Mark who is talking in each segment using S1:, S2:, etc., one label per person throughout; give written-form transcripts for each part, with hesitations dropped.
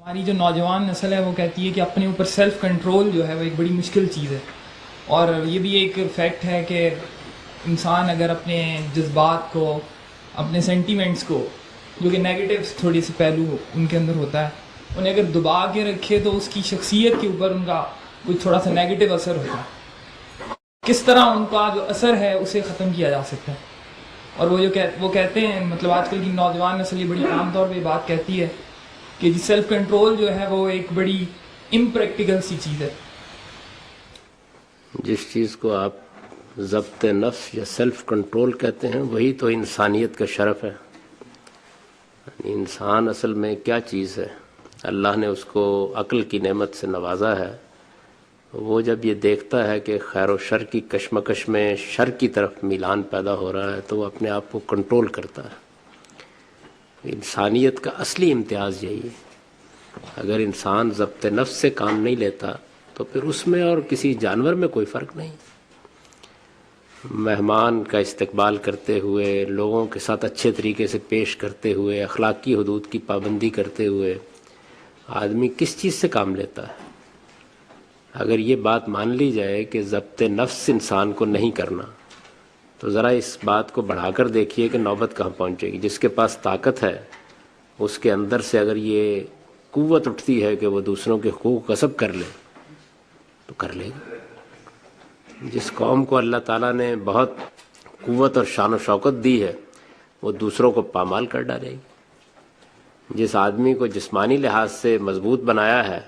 S1: ہماری جو نوجوان نسل ہے وہ کہتی ہے کہ اپنے اوپر سیلف کنٹرول جو ہے وہ ایک بڑی مشکل چیز ہے، اور یہ بھی ایک فیکٹ ہے کہ انسان اگر اپنے جذبات کو، اپنے سینٹیمنٹس کو، جو کہ نیگیٹو تھوڑی سی پہلو ان کے اندر ہوتا ہے، انہیں اگر دبا کے رکھے تو اس کی شخصیت کے اوپر ان کا کوئی تھوڑا سا نیگیٹو اثر ہوتا ہے۔ کس طرح ان کا جو اثر ہے اسے ختم کیا جا سکتا ہے؟ اور وہ کہتے ہیں، مطلب آج کل کی نوجوان نسل یہ بڑی عام طور پہ بات کہتی ہے کہ جی سیلف کنٹرول جو ہے وہ ایک بڑی امپریکٹیکل سی چیز ہے۔
S2: جس چیز کو آپ ضبط نفس یا سیلف کنٹرول کہتے ہیں وہی تو انسانیت کا شرف ہے۔ یعنی انسان اصل میں کیا چیز ہے؟ اللہ نے اس کو عقل کی نعمت سے نوازا ہے۔ وہ جب یہ دیکھتا ہے کہ خیر و شر کی کشمکش میں شر کی طرف میلان پیدا ہو رہا ہے تو وہ اپنے آپ کو کنٹرول کرتا ہے۔ انسانیت کا اصلی امتیاز یہی ہے۔ اگر انسان ضبط نفس سے کام نہیں لیتا تو پھر اس میں اور کسی جانور میں کوئی فرق نہیں۔ مہمان کا استقبال کرتے ہوئے، لوگوں کے ساتھ اچھے طریقے سے پیش کرتے ہوئے، اخلاقی حدود کی پابندی کرتے ہوئے آدمی کس چیز سے کام لیتا ہے؟ اگر یہ بات مان لی جائے کہ ضبط نفس انسان کو نہیں کرنا، تو ذرا اس بات کو بڑھا کر دیکھیے کہ نوبت کہاں پہنچے گی۔ جس کے پاس طاقت ہے اس کے اندر سے اگر یہ قوت اٹھتی ہے کہ وہ دوسروں کے حقوق غصب کر لے تو کر لے گا۔ جس قوم کو اللہ تعالیٰ نے بہت قوت اور شان و شوکت دی ہے وہ دوسروں کو پامال کر ڈالے گی۔ جس آدمی کو جسمانی لحاظ سے مضبوط بنایا ہے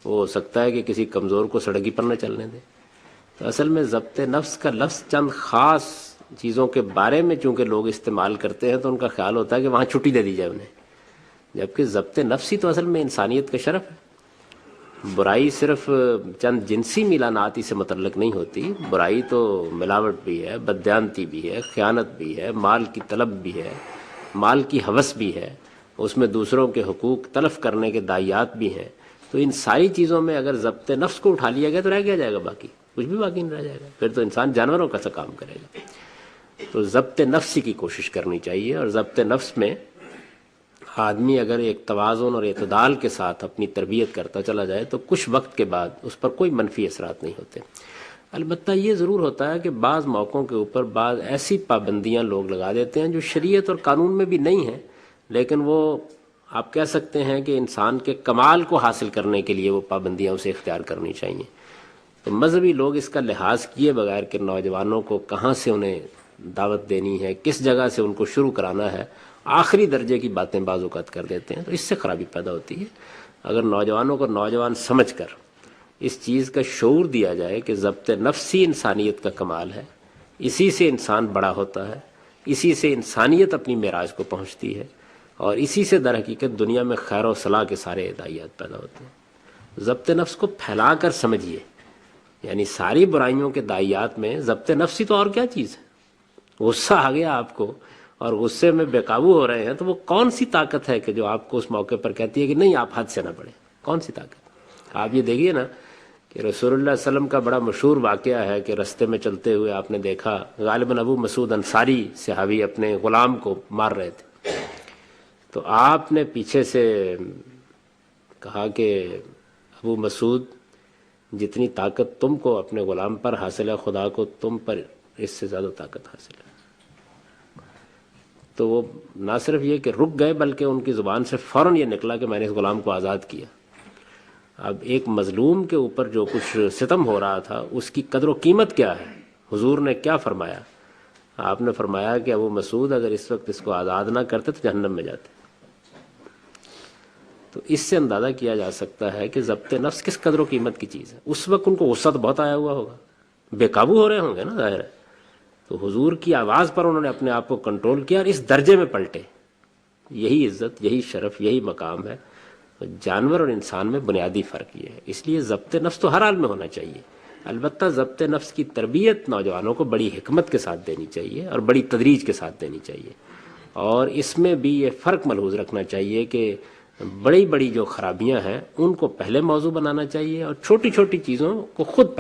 S2: وہ ہو سکتا ہے کہ کسی کمزور کو سڑک پر نہ چلنے دے۔ تو اصل میں ضبط نفس کا لفظ چند خاص چیزوں کے بارے میں چونکہ لوگ استعمال کرتے ہیں تو ان کا خیال ہوتا ہے کہ وہاں چھٹی دے دی جائے انہیں، جبکہ ضبط نفس ہی تو اصل میں انسانیت کا شرف ہے۔ برائی صرف چند جنسی میلانات ہی سے متعلق نہیں ہوتی، برائی تو ملاوٹ بھی ہے، بددیانتی بھی ہے، خیانت بھی ہے، مال کی طلب بھی ہے، مال کی ہوس بھی ہے، اس میں دوسروں کے حقوق تلف کرنے کے داعیات بھی ہیں۔ تو ان ساری چیزوں میں اگر ضبط نفس کو اٹھا لیا گیا تو رہ کیا جائے گا؟ باقی کچھ بھی باقی نہیں رہ جائے گا، پھر تو انسان جانوروں کا سا کام کرے گا۔ تو ضبط نفس کی کوشش کرنی چاہیے، اور ضبط نفس میں آدمی اگر ایک توازن اور اعتدال کے ساتھ اپنی تربیت کرتا چلا جائے تو کچھ وقت کے بعد اس پر کوئی منفی اثرات نہیں ہوتے۔ البتہ یہ ضرور ہوتا ہے کہ بعض موقعوں کے اوپر بعض ایسی پابندیاں لوگ لگا دیتے ہیں جو شریعت اور قانون میں بھی نہیں ہیں، لیکن وہ آپ کہہ سکتے ہیں کہ انسان کے کمال کو حاصل کرنے کے لیے وہ پابندیاں اسے اختیار کرنی چاہیے۔ تو مذہبی لوگ اس کا لحاظ کیے بغیر کہ نوجوانوں کو کہاں سے انہیں دعوت دینی ہے، کس جگہ سے ان کو شروع کرانا ہے، آخری درجے کی باتیں بعض اوقات کر دیتے ہیں، تو اس سے خرابی پیدا ہوتی ہے۔ اگر نوجوانوں کو نوجوان سمجھ کر اس چیز کا شعور دیا جائے کہ ضبط نفس ہی انسانیت کا کمال ہے، اسی سے انسان بڑا ہوتا ہے، اسی سے انسانیت اپنی معراج کو پہنچتی ہے، اور اسی سے در حقیقت دنیا میں خیر و صلاح کے سارے ہدایات پیدا ہوتے ہیں۔ ضبط نفس کو پھیلا کر سمجھیے، یعنی ساری برائیوں کے داعیات میں ضبط نفس ہی تو اور کیا چیز ہے؟ غصہ آ گیا آپ کو اور غصے میں بے قابو ہو رہے ہیں تو وہ کون سی طاقت ہے کہ جو آپ کو اس موقع پر کہتی ہے کہ نہیں آپ حد سے نہ بڑھیں؟ کون سی طاقت؟ آپ یہ دیکھیے نا کہ رسول اللہ صلی اللہ علیہ وسلم کا بڑا مشہور واقعہ ہے کہ رستے میں چلتے ہوئے آپ نے دیکھا غالباً ابو مسعود انصاری صحابی اپنے غلام کو مار رہے تھے، تو آپ نے پیچھے سے کہا کہ ابو مسعود جتنی طاقت تم کو اپنے غلام پر حاصل ہے خدا کو تم پر اس سے زیادہ طاقت حاصل ہے۔ تو وہ نہ صرف یہ کہ رک گئے بلکہ ان کی زبان سے فوراً یہ نکلا کہ میں نے اس غلام کو آزاد کیا۔ اب ایک مظلوم کے اوپر جو کچھ ستم ہو رہا تھا اس کی قدر و قیمت کیا ہے؟ حضور نے کیا فرمایا؟ آپ نے فرمایا کہ ابو مسعود اگر اس وقت اس کو آزاد نہ کرتے تو جہنم میں جاتے۔ تو اس سے اندازہ کیا جا سکتا ہے کہ ضبط نفس کس قدر و قیمت کی چیز ہے۔ اس وقت ان کو غصہ تو بہت آیا ہوا ہوگا، بے قابو ہو رہے ہوں گے نا، ظاہر ہے۔ تو حضور کی آواز پر انہوں نے اپنے آپ کو کنٹرول کیا اور اس درجے میں پلٹے۔ یہی عزت، یہی شرف، یہی مقام ہے۔ جانور اور انسان میں بنیادی فرق یہ ہے۔ اس لیے ضبط نفس تو ہر حال میں ہونا چاہیے، البتہ ضبط نفس کی تربیت نوجوانوں کو بڑی حکمت کے ساتھ دینی چاہیے اور بڑی تدریج کے ساتھ دینی چاہیے، اور اس میں بھی یہ فرق ملحوظ رکھنا چاہیے کہ بڑی بڑی جو خرابیاں ہیں ان کو پہلے موضوع بنانا چاہیے اور چھوٹی چھوٹی چیزوں کو خود